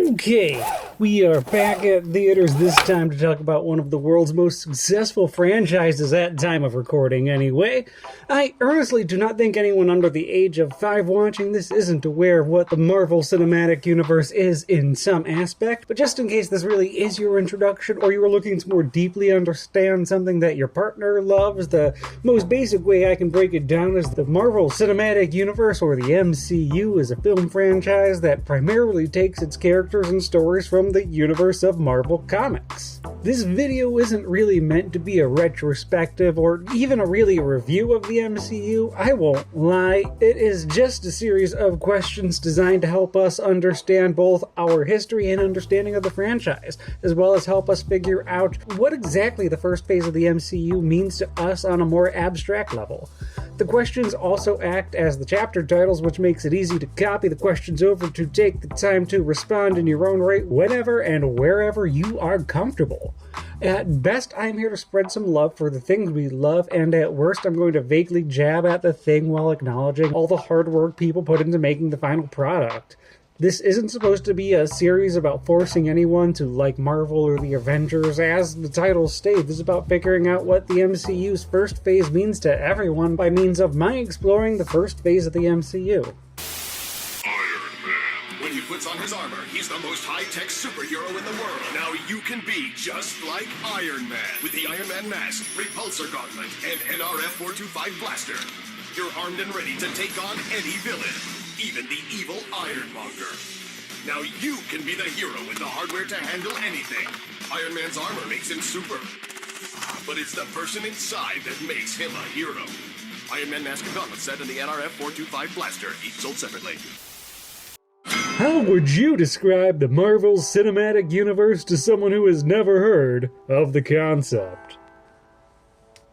Okay, we are back at theaters this time to talk about one of the world's most successful franchises at time of recording anyway. I earnestly do not think anyone under the age of 5 watching this isn't aware of what the Marvel Cinematic Universe is in some aspect, but just in case this really is your introduction or you are looking to more deeply understand something that your partner loves, the most basic way I can break it down is the Marvel Cinematic Universe, or the MCU, is a film franchise that primarily takes its characters and stories from the universe of Marvel Comics. This video isn't really meant to be a retrospective or even really a review of the MCU, I won't lie. It is just a series of questions designed to help us understand both our history and understanding of the franchise, as well as help us figure out what exactly the first phase of the MCU means to us on a more abstract level. The questions also act as the chapter titles, which makes it easy to copy the questions over to take the time to respond in your own right whenever and wherever you are comfortable. At best, I'm here to spread some love for the things we love, and at worst, I'm going to vaguely jab at the thing while acknowledging all the hard work people put into making the final product. This isn't supposed to be a series about forcing anyone to like Marvel or the Avengers. As the title states, this is about figuring out what the MCU's first phase means to everyone by means of my exploring the first phase of the MCU. Iron Man. When he puts on his armor, he's the most high-tech superhero in the world. Now you can be just like Iron Man. With the Iron Man mask, repulsor gauntlet, and NRF 425 blaster. You're armed and ready to take on any villain. Even the evil Ironmonger. Now you can be the hero with the hardware to handle anything. Iron Man's armor makes him super. But it's the person inside that makes him a hero. Iron Man mask and gauntlet set and the NRF 425 blaster, each sold separately. How would you describe the Marvel Cinematic Universe to someone who has never heard of the concept?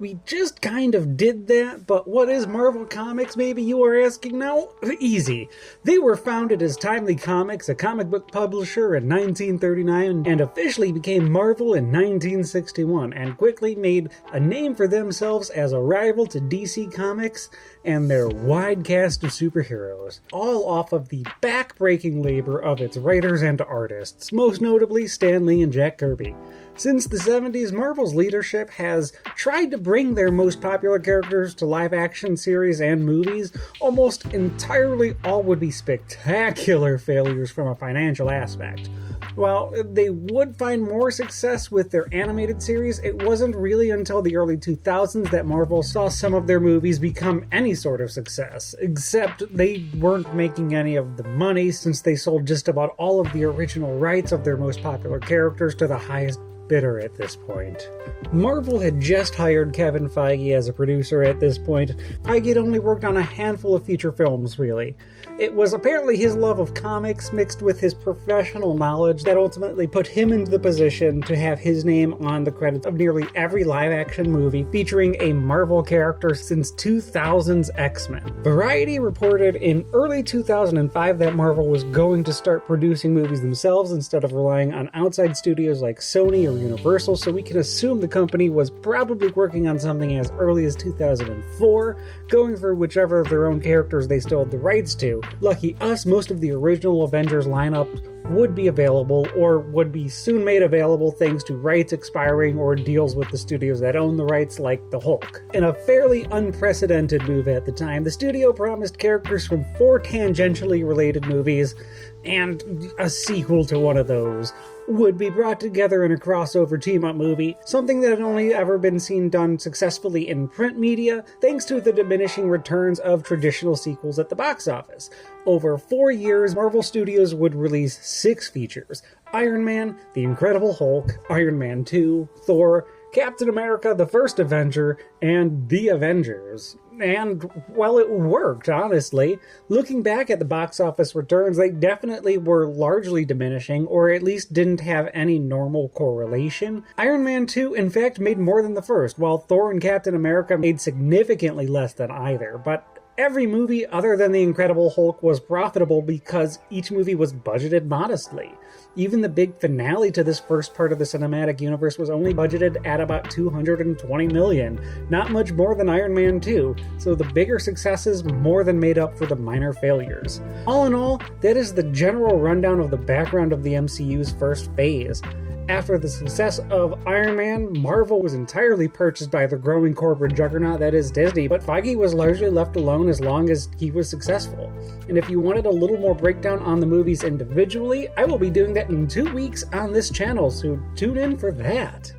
We just kind of did that, but what is Marvel Comics, maybe you are asking now? Easy. They were founded as Timely Comics, a comic book publisher, in 1939, and officially became Marvel in 1961, and quickly made a name for themselves as a rival to DC Comics and their wide cast of superheroes, all off of the back-breaking labor of its writers and artists, most notably Stan Lee and Jack Kirby. Since the 70s, Marvel's leadership has tried to bring their most popular characters to live-action series and movies. Almost entirely all would be spectacular failures from a financial aspect. While they would find more success with their animated series, it wasn't really until the early 2000s that Marvel saw some of their movies become any sort of success, except they weren't making any of the money since they sold just about all of the original rights of their most popular characters to the highest bidder at this point. Marvel had just hired Kevin Feige as a producer at this point. Feige had only worked on a handful of feature films, really. It was apparently his love of comics mixed with his professional knowledge that ultimately put him into the position to have his name on the credits of nearly every live-action movie featuring a Marvel character since 2000's X-Men. Variety reported in early 2005 that Marvel was going to start producing movies themselves instead of relying on outside studios like Sony or Universal, so we can assume the company was probably working on something as early as 2004, going for whichever of their own characters they still had the rights to. Lucky us, most of the original Avengers lineup would be available, or would be soon made available thanks to rights expiring or deals with the studios that own the rights, like the Hulk. In a fairly unprecedented move at the time, the studio promised characters from 4 tangentially related movies, and a sequel to one of those would be brought together in a crossover team-up movie, something that had only ever been seen done successfully in print media, thanks to the diminishing returns of traditional sequels at the box office. Over 4 years, Marvel Studios would release 6 features: Iron Man, The Incredible Hulk, Iron Man 2, Thor, Captain America, The First Avenger, and The Avengers. And, well, it worked, honestly. Looking back at the box office returns, they definitely were largely diminishing, or at least didn't have any normal correlation. Iron Man 2, in fact, made more than the first, while Thor and Captain America made significantly less than either. But Every movie other than The Incredible Hulk was profitable because each movie was budgeted modestly. Even the big finale to this first part of the cinematic universe was only budgeted at about $220 million, not much more than Iron Man 2, so the bigger successes more than made up for the minor failures. All in all, that is the general rundown of the background of the MCU's first phase. After the success of Iron Man, Marvel was entirely purchased by the growing corporate juggernaut that is Disney, but Feige was largely left alone as long as he was successful. And if you wanted a little more breakdown on the movies individually, I will be doing that in 2 weeks on this channel, so tune in for that.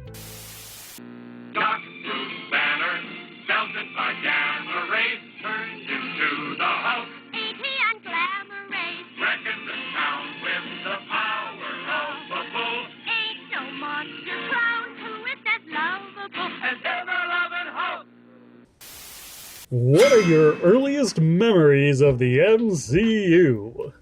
Dark Bruce Banner, belted by gamma rays, turned into the Hulk. Ain't he on glamour rays? Reckon the town with the power of a bull. Ain't no monster clown who is as lovable As ever-loving Hulk. What are your earliest memories of the MCU?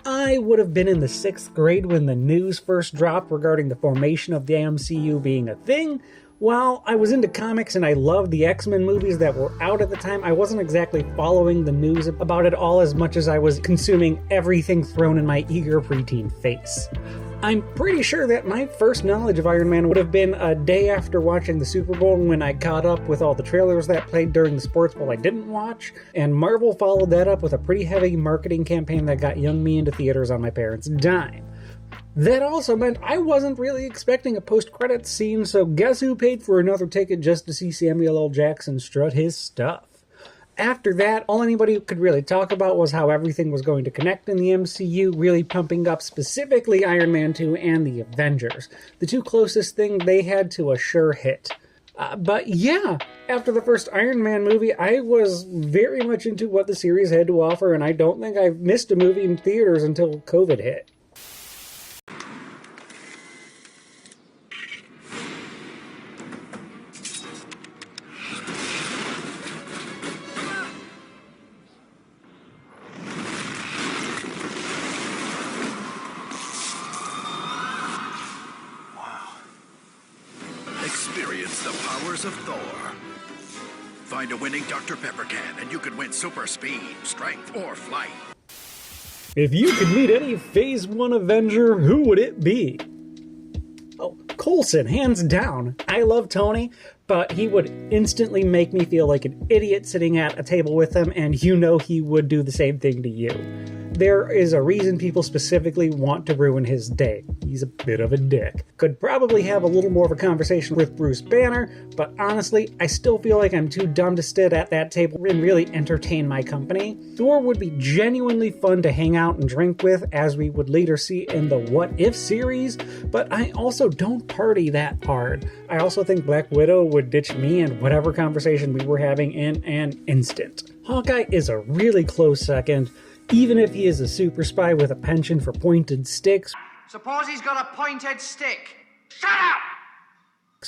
I would have been in the 6th grade when the news first dropped regarding the formation of the MCU being a thing. While I was into comics and I loved the X-Men movies that were out at the time, I wasn't exactly following the news about it all as much as I was consuming everything thrown in my eager preteen face. I'm pretty sure that my first knowledge of Iron Man would have been a day after watching the Super Bowl when I caught up with all the trailers that played during the Sports Bowl I didn't watch, and Marvel followed that up with a pretty heavy marketing campaign that got young me into theaters on my parents' dime. That also meant I wasn't really expecting a post-credits scene, so guess who paid for another ticket just to see Samuel L. Jackson strut his stuff? After that, all anybody could really talk about was how everything was going to connect in the MCU, really pumping up specifically Iron Man 2 and the Avengers, the two closest things they had to a sure hit. But yeah, after the first Iron Man movie, I was very much into what the series had to offer, and I don't think I've missed a movie in theaters until COVID hit. Experience the powers of Thor. Find a winning Dr. Pepper can, and you could win super speed, strength, or flight. If you could meet any Phase One Avenger, who would it be? Oh, Coulson, hands down. I love Tony, but he would instantly make me feel like an idiot sitting at a table with him, and you know he would do the same thing to you. There is a reason people specifically want to ruin his day. He's a bit of a dick. Could probably have a little more of a conversation with Bruce Banner, but honestly, I still feel like I'm too dumb to sit at that table and really entertain my company. Thor would be genuinely fun to hang out and drink with, as we would later see in the What If series, but I also don't party that hard. I also think Black Widow would ditch me and whatever conversation we were having in an instant. Hawkeye is a really close second. Even if he is a super spy with a penchant for pointed sticks. Suppose he's got a pointed stick. Shut up!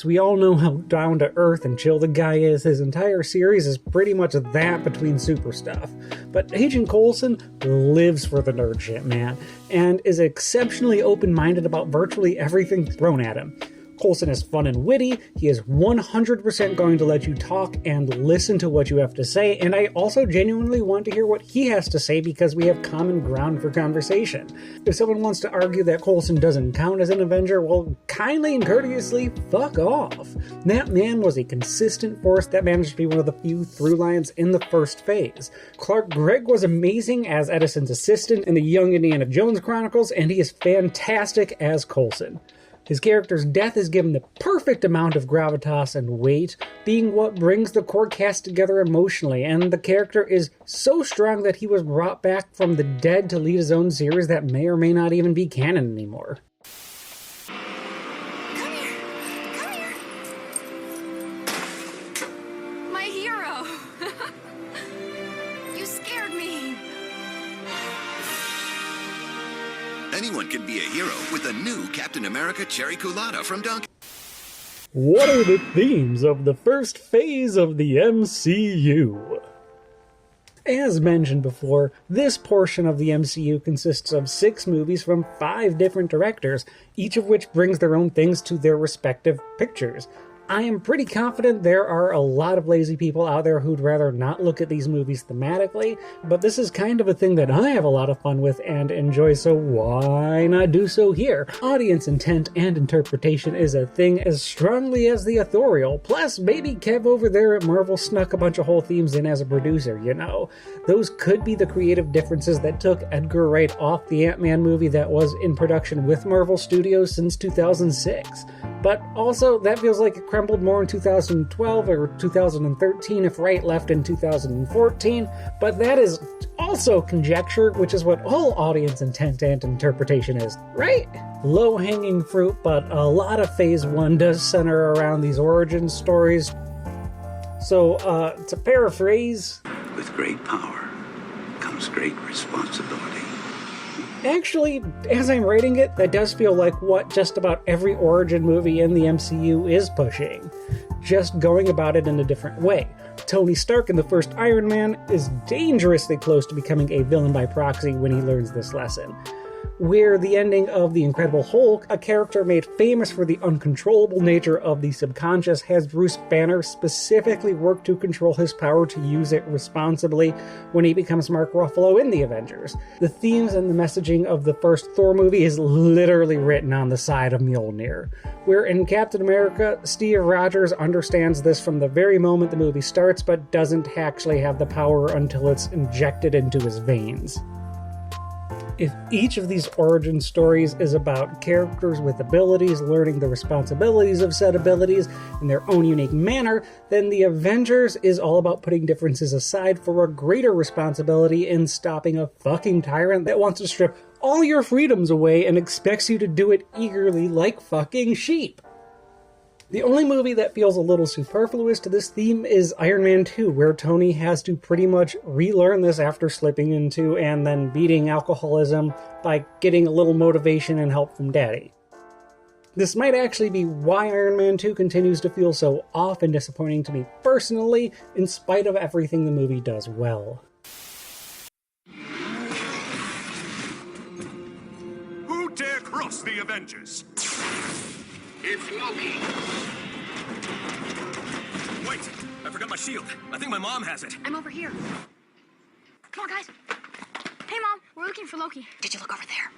We all know how down to earth and chill the guy is. His entire series is pretty much that between super stuff. But Agent Coulson lives for the nerd shit, man, and is exceptionally open-minded about virtually everything thrown at him. Coulson is fun and witty, he is 100% going to let you talk and listen to what you have to say, and I also genuinely want to hear what he has to say because we have common ground for conversation. If someone wants to argue that Coulson doesn't count as an Avenger, well, kindly and courteously, fuck off. That man was a consistent force that managed to be one of the few through lines in the first phase. Clark Gregg was amazing as Edison's assistant in the Young Indiana Jones Chronicles, and he is fantastic as Coulson. His character's death is given the perfect amount of gravitas and weight, being what brings the core cast together emotionally, and the character is so strong that he was brought back from the dead to lead his own series that may or may not even be canon anymore. Come here! Come here! My hero! You scared me! Anyone can be a hero with a new Captain America Cherry Colada from Dunkin'. What are the themes of the first phase of the MCU? As mentioned before, this portion of the MCU consists of 6 movies from 5 different directors, each of which brings their own things to their respective pictures. I am pretty confident there are a lot of lazy people out there who'd rather not look at these movies thematically, but this is kind of a thing that I have a lot of fun with and enjoy, so why not do so here? Audience intent and interpretation is a thing as strongly as the authorial, plus maybe Kev over there at Marvel snuck a bunch of whole themes in as a producer, you know? Those could be the creative differences that took Edgar Wright off the Ant-Man movie that was in production with Marvel Studios since 2006. But also, that feels like it crumbled more in 2012 or 2013 if Wright left in 2014, but that is also conjecture, which is what all audience intent and interpretation is, right? Low-hanging fruit, but a lot of Phase 1 does center around these origin stories. So, to paraphrase... With great power comes great responsibility. Actually, as I'm writing it, that does feel like what just about every origin movie in the MCU is pushing. Just going about it in a different way. Tony Stark in the first Iron Man is dangerously close to becoming a villain by proxy when he learns this lesson. Where the ending of The Incredible Hulk, a character made famous for the uncontrollable nature of the subconscious, has Bruce Banner specifically work to control his power to use it responsibly when he becomes Mark Ruffalo in the Avengers. The themes and the messaging of the first Thor movie is literally written on the side of Mjolnir. Where in Captain America, Steve Rogers understands this from the very moment the movie starts, but doesn't actually have the power until it's injected into his veins. If each of these origin stories is about characters with abilities learning the responsibilities of said abilities in their own unique manner, then the Avengers is all about putting differences aside for a greater responsibility in stopping a fucking tyrant that wants to strip all your freedoms away and expects you to do it eagerly like fucking sheep. The only movie that feels a little superfluous to this theme is Iron Man 2, where Tony has to pretty much relearn this after slipping into and then beating alcoholism by getting a little motivation and help from Daddy. This might actually be why Iron Man 2 continues to feel so off and disappointing to me personally, in spite of everything the movie does well. Who dare cross the Avengers? It's Loki. Wait, I forgot my shield. I think my mom has it. I'm over here. Come on, guys. Hey, Mom, we're looking for Loki. Did you look over there?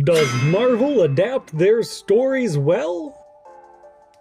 Does Marvel adapt their stories well?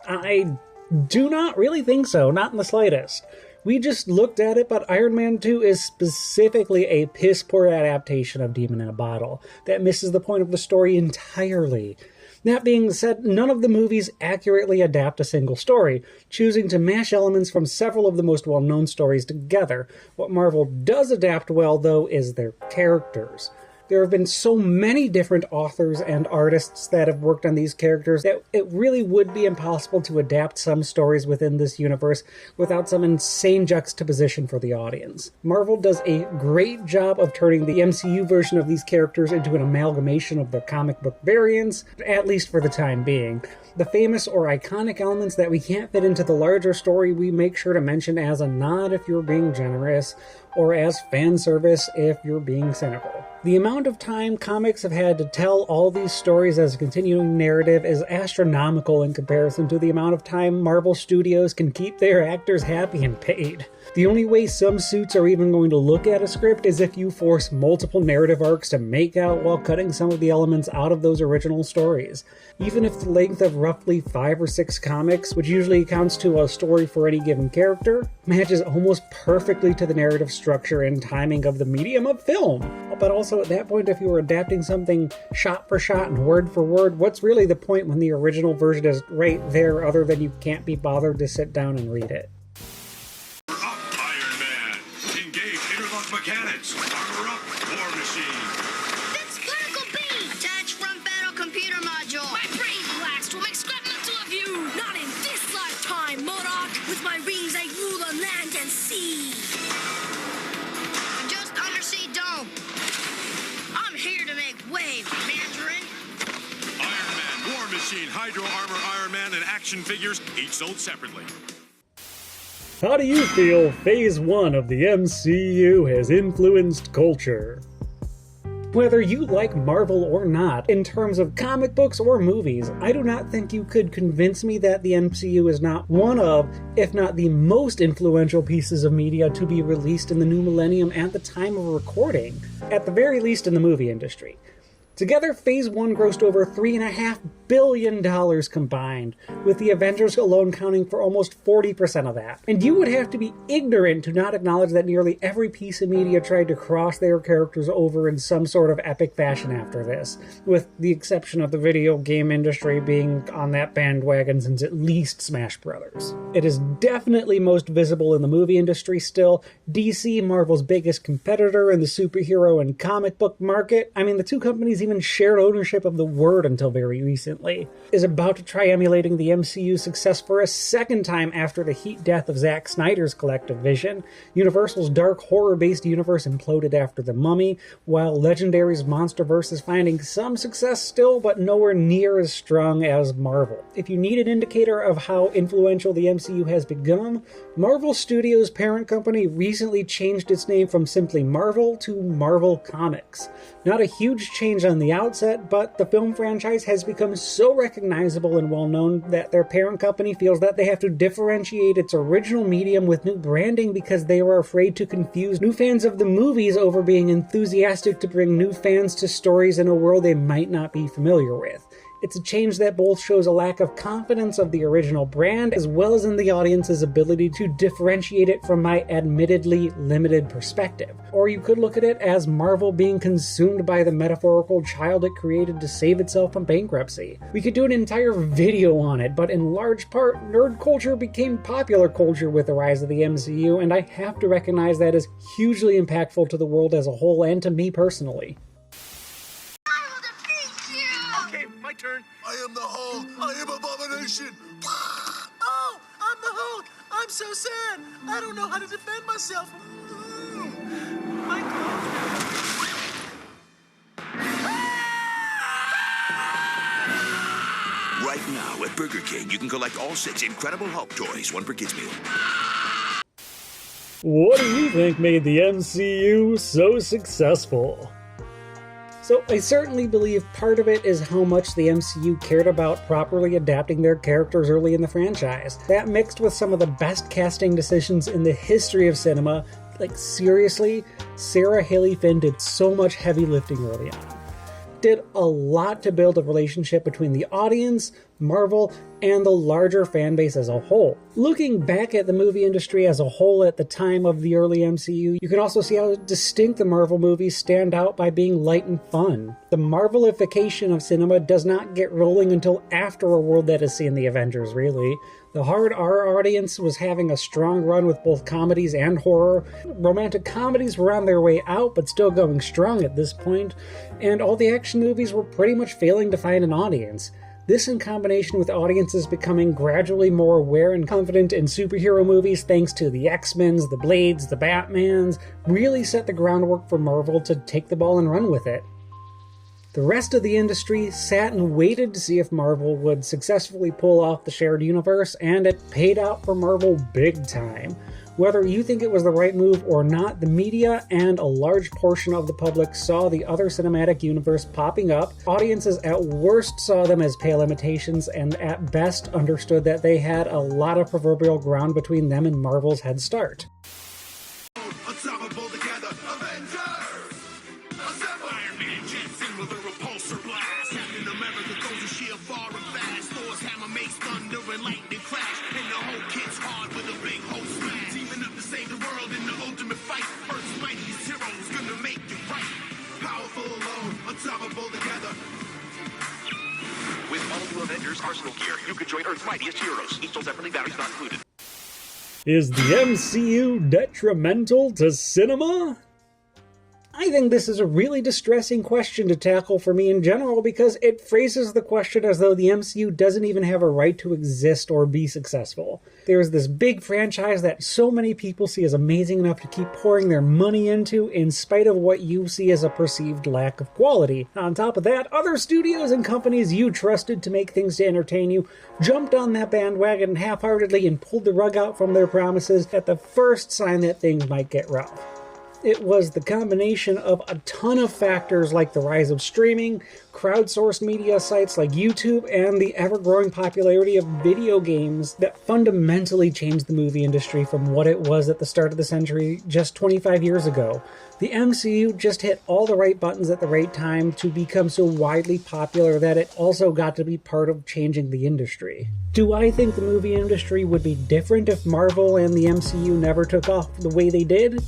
I do not really think so, not in the slightest. We just looked at it, but Iron Man 2 is specifically a piss-poor adaptation of Demon in a Bottle that misses the point of the story entirely. That being said, none of the movies accurately adapt a single story, choosing to mash elements from several of the most well-known stories together. What Marvel does adapt well, though, is their characters. There have been so many different authors and artists that have worked on these characters that it really would be impossible to adapt some stories within this universe without some insane juxtaposition for the audience. Marvel does a great job of turning the MCU version of these characters into an amalgamation of their comic book variants, at least for the time being. The famous or iconic elements that we can't fit into the larger story we make sure to mention as a nod if you're being generous, or as fan service if you're being cynical. The amount of time comics have had to tell all these stories as a continuing narrative is astronomical in comparison to the amount of time Marvel Studios can keep their actors happy and paid. The only way some suits are even going to look at a script is if you force multiple narrative arcs to make out while cutting some of the elements out of those original stories. Even if the length of roughly 5 or 6 comics, which usually accounts to a story for any given character, matches almost perfectly to the narrative structure and timing of the medium of film. But also at that point, if you were adapting something shot for shot and word for word, what's really the point when the original version is right there other than you can't be bothered to sit down and read it? Up, Iron Man. Engage interlock mechanics. Armor up, War Machine. That's Particle Beam! Attach front battle computer module. My brain blast will make scrap metal of you! Not in this lifetime, MODOK! With my rings I rule on land and sea! Just undersea dome. I'm here to make waves, Mandarin. Iron Man, War Machine, Hydro Armor, Iron Man, and action figures, each sold separately. How do you feel Phase 1 of the MCU has influenced culture? Whether you like Marvel or not, in terms of comic books or movies, I do not think you could convince me that the MCU is not one of, if not the most influential pieces of media to be released in the new millennium at the time of recording, at the very least in the movie industry. Together, Phase 1 grossed over $3.5 billion combined, with the Avengers alone counting for almost 40% of that. And you would have to be ignorant to not acknowledge that nearly every piece of media tried to cross their characters over in some sort of epic fashion after this, with the exception of the video game industry being on that bandwagon since at least Smash Brothers. It is definitely most visible in the movie industry still. DC, Marvel's biggest competitor in the superhero and comic book market, I mean, the two companies even shared ownership of the word until very recently, is about to try emulating the MCU success for a second time after the heat death of Zack Snyder's collective vision. Universal's dark horror-based universe imploded after The Mummy, while Legendary's MonsterVerse is finding some success still, but nowhere near as strong as Marvel. If you need an indicator of how influential the MCU has become, Marvel Studios' parent company recently changed its name from simply Marvel to Marvel Comics. Not a huge change on the outset, but the film franchise has become so recognizable and well-known that their parent company feels that they have to differentiate its original medium with new branding because they were afraid to confuse new fans of the movies over being enthusiastic to bring new fans to stories in a world they might not be familiar with. It's a change that both shows a lack of confidence of the original brand as well as in the audience's ability to differentiate it from my admittedly limited perspective. Or you could look at it as Marvel being consumed by the metaphorical child it created to save itself from bankruptcy. We could do an entire video on it, but in large part, nerd culture became popular culture with the rise of the MCU, and I have to recognize that is hugely impactful to the world as a whole and to me personally. Turn. I am the Hulk. I am Abomination. Oh, I'm the Hulk. I'm so sad. I don't know how to defend myself. My Right now at Burger King, you can collect all 6 Incredible Hulk toys, 1 per kids meal. What do you think made the MCU so successful? So I certainly believe part of it is how much the MCU cared about properly adapting their characters early in the franchise. That mixed with some of the best casting decisions in the history of cinema. Like seriously, Sarah Haley Finn did so much heavy lifting early on. Did a lot to build a relationship between the audience, Marvel, and the larger fan base as a whole. Looking back at the movie industry as a whole at the time of the early MCU, you can also see how distinct the Marvel movies stand out by being light and fun. The Marvelification of cinema does not get rolling until after a world that has seen the Avengers, really. The hard R audience was having a strong run with both comedies and horror. Romantic comedies were on their way out, but still going strong at this point. And all the action movies were pretty much failing to find an audience. This, in combination with audiences becoming gradually more aware and confident in superhero movies thanks to the X-Men's, the Blades, the Batmans, really set the groundwork for Marvel to take the ball and run with it. The rest of the industry sat and waited to see if Marvel would successfully pull off the shared universe, and it paid out for Marvel big time. Whether you think it was the right move or not, the media and a large portion of the public saw the other cinematic universe popping up. Audiences at worst saw them as pale imitations, and at best understood that they had a lot of proverbial ground between them and Marvel's head start. Unstoppable together, Avengers! Assemble! Iron Man jets in with a repulsor blast. Captain America throws a shield far and fast. Thor's hammer makes thunder and lightning crash. And the whole kit's hard with a big hole smash. Teaming up to save the world in the ultimate fight. Earth's mightiest heroes gonna make it right. Powerful alone, unstoppable together. With all new Avengers Arsenal gear, you can join Earth's mightiest heroes. Each sold separately, batteries not included. Is the MCU detrimental to cinema? I think this is a really distressing question to tackle for me in general because it phrases the question as though the MCU doesn't even have a right to exist or be successful. There's this big franchise that so many people see as amazing enough to keep pouring their money into in spite of what you see as a perceived lack of quality. On top of that, other studios and companies you trusted to make things to entertain you jumped on that bandwagon half-heartedly and pulled the rug out from their promises at the first sign that things might get rough. It was the combination of a ton of factors like the rise of streaming, crowdsourced media sites like YouTube, and the ever-growing popularity of video games that fundamentally changed the movie industry from what it was at the start of the century just 25 years ago. The MCU just hit all the right buttons at the right time to become so widely popular that it also got to be part of changing the industry. Do I think the movie industry would be different if Marvel and the MCU never took off the way they did?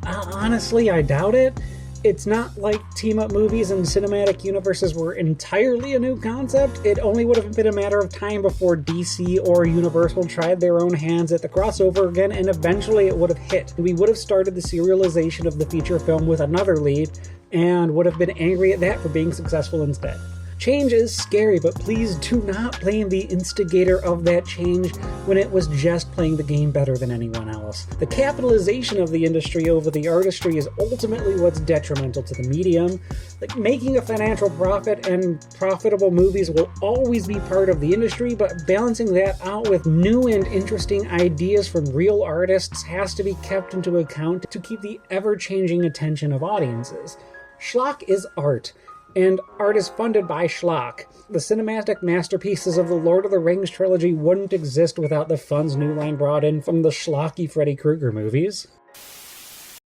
Honestly, I doubt it. It's not like team-up movies and cinematic universes were entirely a new concept. It only would have been a matter of time before DC or Universal tried their own hands at the crossover again, and eventually it would have hit. We would have started the serialization of the feature film with another lead, and would have been angry at that for being successful instead. Change is scary, but please do not blame the instigator of that change when it was just playing the game better than anyone else. The capitalization of the industry over the artistry is ultimately what's detrimental to the medium. Like, making a financial profit and profitable movies will always be part of the industry, but balancing that out with new and interesting ideas from real artists has to be kept into account to keep the ever-changing attention of audiences. Schlock is art. And art is funded by schlock. The cinematic masterpieces of the Lord of the Rings trilogy wouldn't exist without the funds New Line brought in from the schlocky Freddy Krueger movies.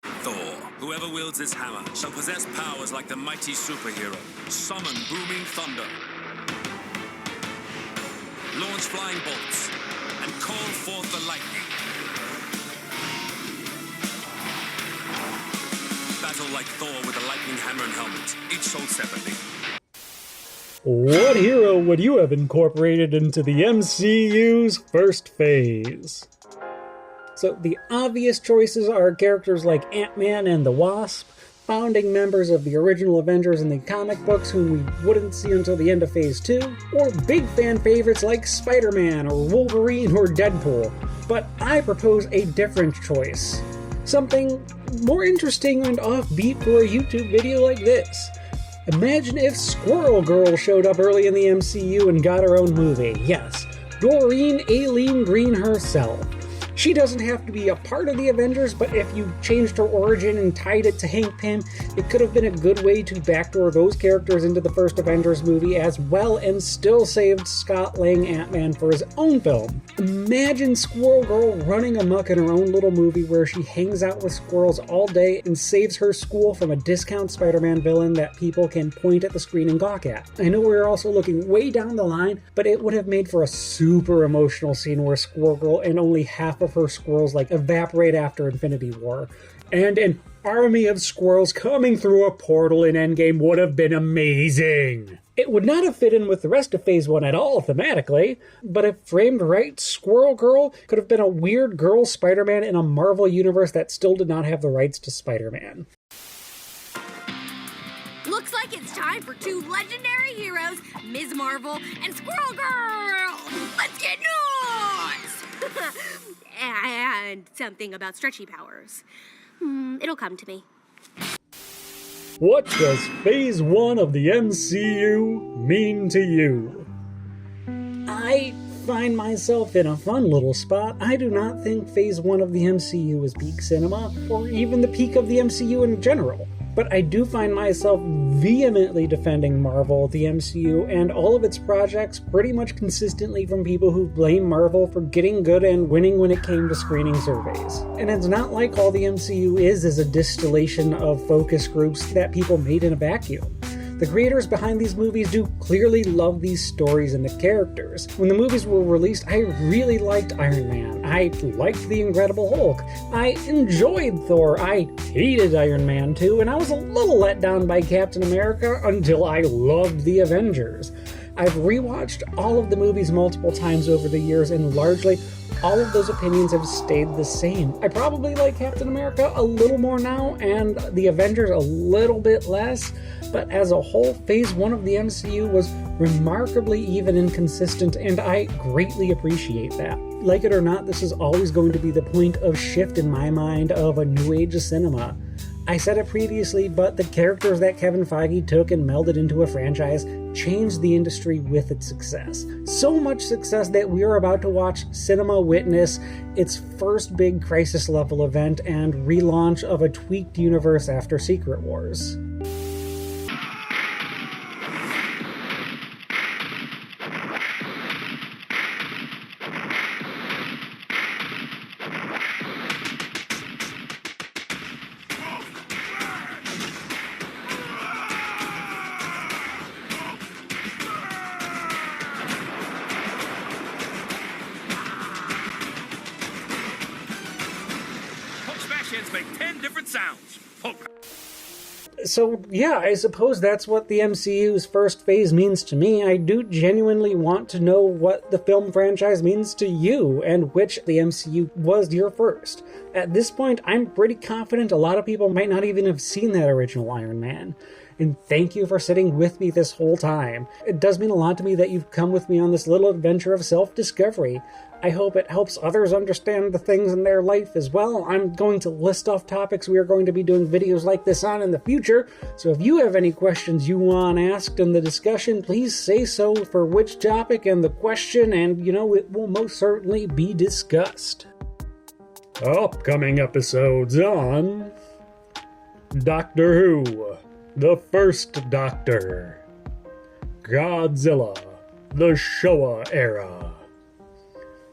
Thor, whoever wields his hammer, shall possess powers like the mighty superhero, summon booming thunder, launch flying bolts, and call forth the lightning. Battle like Thor with a lightning hammer and helmet, each sold separately. What hero would you have incorporated into the MCU's first phase? So the obvious choices are characters like Ant-Man and the Wasp, founding members of the original Avengers in the comic books whom we wouldn't see until the end of Phase 2, or big fan favorites like Spider-Man or Wolverine or Deadpool. But I propose a different choice. Something more interesting and offbeat for a YouTube video like this. Imagine if Squirrel Girl showed up early in the MCU and got her own movie. Yes, Doreen Aileen Green herself. She doesn't have to be a part of the Avengers, but if you changed her origin and tied it to Hank Pym, it could have been a good way to backdoor those characters into the first Avengers movie as well and still saved Scott Lang Ant-Man for his own film. Imagine Squirrel Girl running amok in her own little movie where she hangs out with squirrels all day and saves her school from a discount Spider-Man villain that people can point at the screen and gawk at. I know we're also looking way down the line, but it would have made for a super emotional scene where Squirrel Girl and only half of her squirrels evaporate after Infinity War. And an army of squirrels coming through a portal in Endgame would have been amazing. It would not have fit in with the rest of Phase 1 at all thematically, but if framed right, Squirrel Girl could have been a weird girl Spider-Man in a Marvel universe that still did not have the rights to Spider-Man. Looks like it's time for two legendary heroes, Ms. Marvel and Squirrel Girl! Let's get noise! And something about stretchy powers. It'll come to me. What does Phase 1 of the MCU mean to you? I find myself in a fun little spot. I do not think Phase 1 of the MCU is peak cinema, or even the peak of the MCU in general. But I do find myself vehemently defending Marvel, the MCU, and all of its projects pretty much consistently from people who blame Marvel for getting good and winning when it came to screening surveys. And it's not like all the MCU is a distillation of focus groups that people made in a vacuum. The creators behind these movies do clearly love these stories and the characters. When the movies were released, I really liked Iron Man. I liked The Incredible Hulk. I enjoyed Thor. I hated Iron Man 2, and I was a little let down by Captain America until I loved The Avengers. I've rewatched all of the movies multiple times over the years, and largely all of those opinions have stayed the same. I probably like Captain America a little more now, and The Avengers a little bit less, but as a whole, Phase 1 of the MCU was remarkably even and consistent, and I greatly appreciate that. Like it or not, this is always going to be the point of shift in my mind of a new age of cinema. I said it previously, but the characters that Kevin Feige took and melded into a franchise changed the industry with its success. So much success that we are about to watch cinema witness its first big crisis-level event and relaunch of a tweaked universe after Secret Wars. Make 10 different sounds. So, yeah, I suppose that's what the MCU's first phase means to me. I do genuinely want to know what the film franchise means to you, and which the MCU was your first. At this point, I'm pretty confident a lot of people might not even have seen that original Iron Man. And thank you for sitting with me this whole time. It does mean a lot to me that you've come with me on this little adventure of self-discovery. I hope it helps others understand the things in their life as well. I'm going to list off topics we are going to be doing videos like this on in the future, so if you have any questions you want asked in the discussion, please say so for which topic and the question, and, it will most certainly be discussed. Upcoming episodes on Doctor Who, the First Doctor, Godzilla, the Showa Era,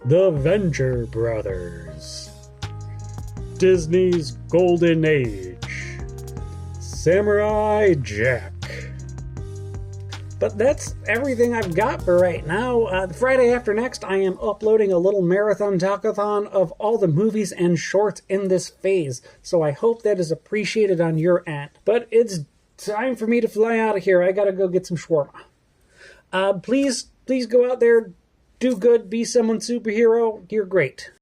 The Venture Brothers, Disney's Golden Age, Samurai Jack. But that's everything I've got for right now. The Friday after next, I am uploading a little marathon talkathon of all the movies and shorts in this phase, so I hope that is appreciated on your end. But it's time for me to fly out of here. I gotta go get some shawarma. Please go out there, do good, be someone superhero. You're great.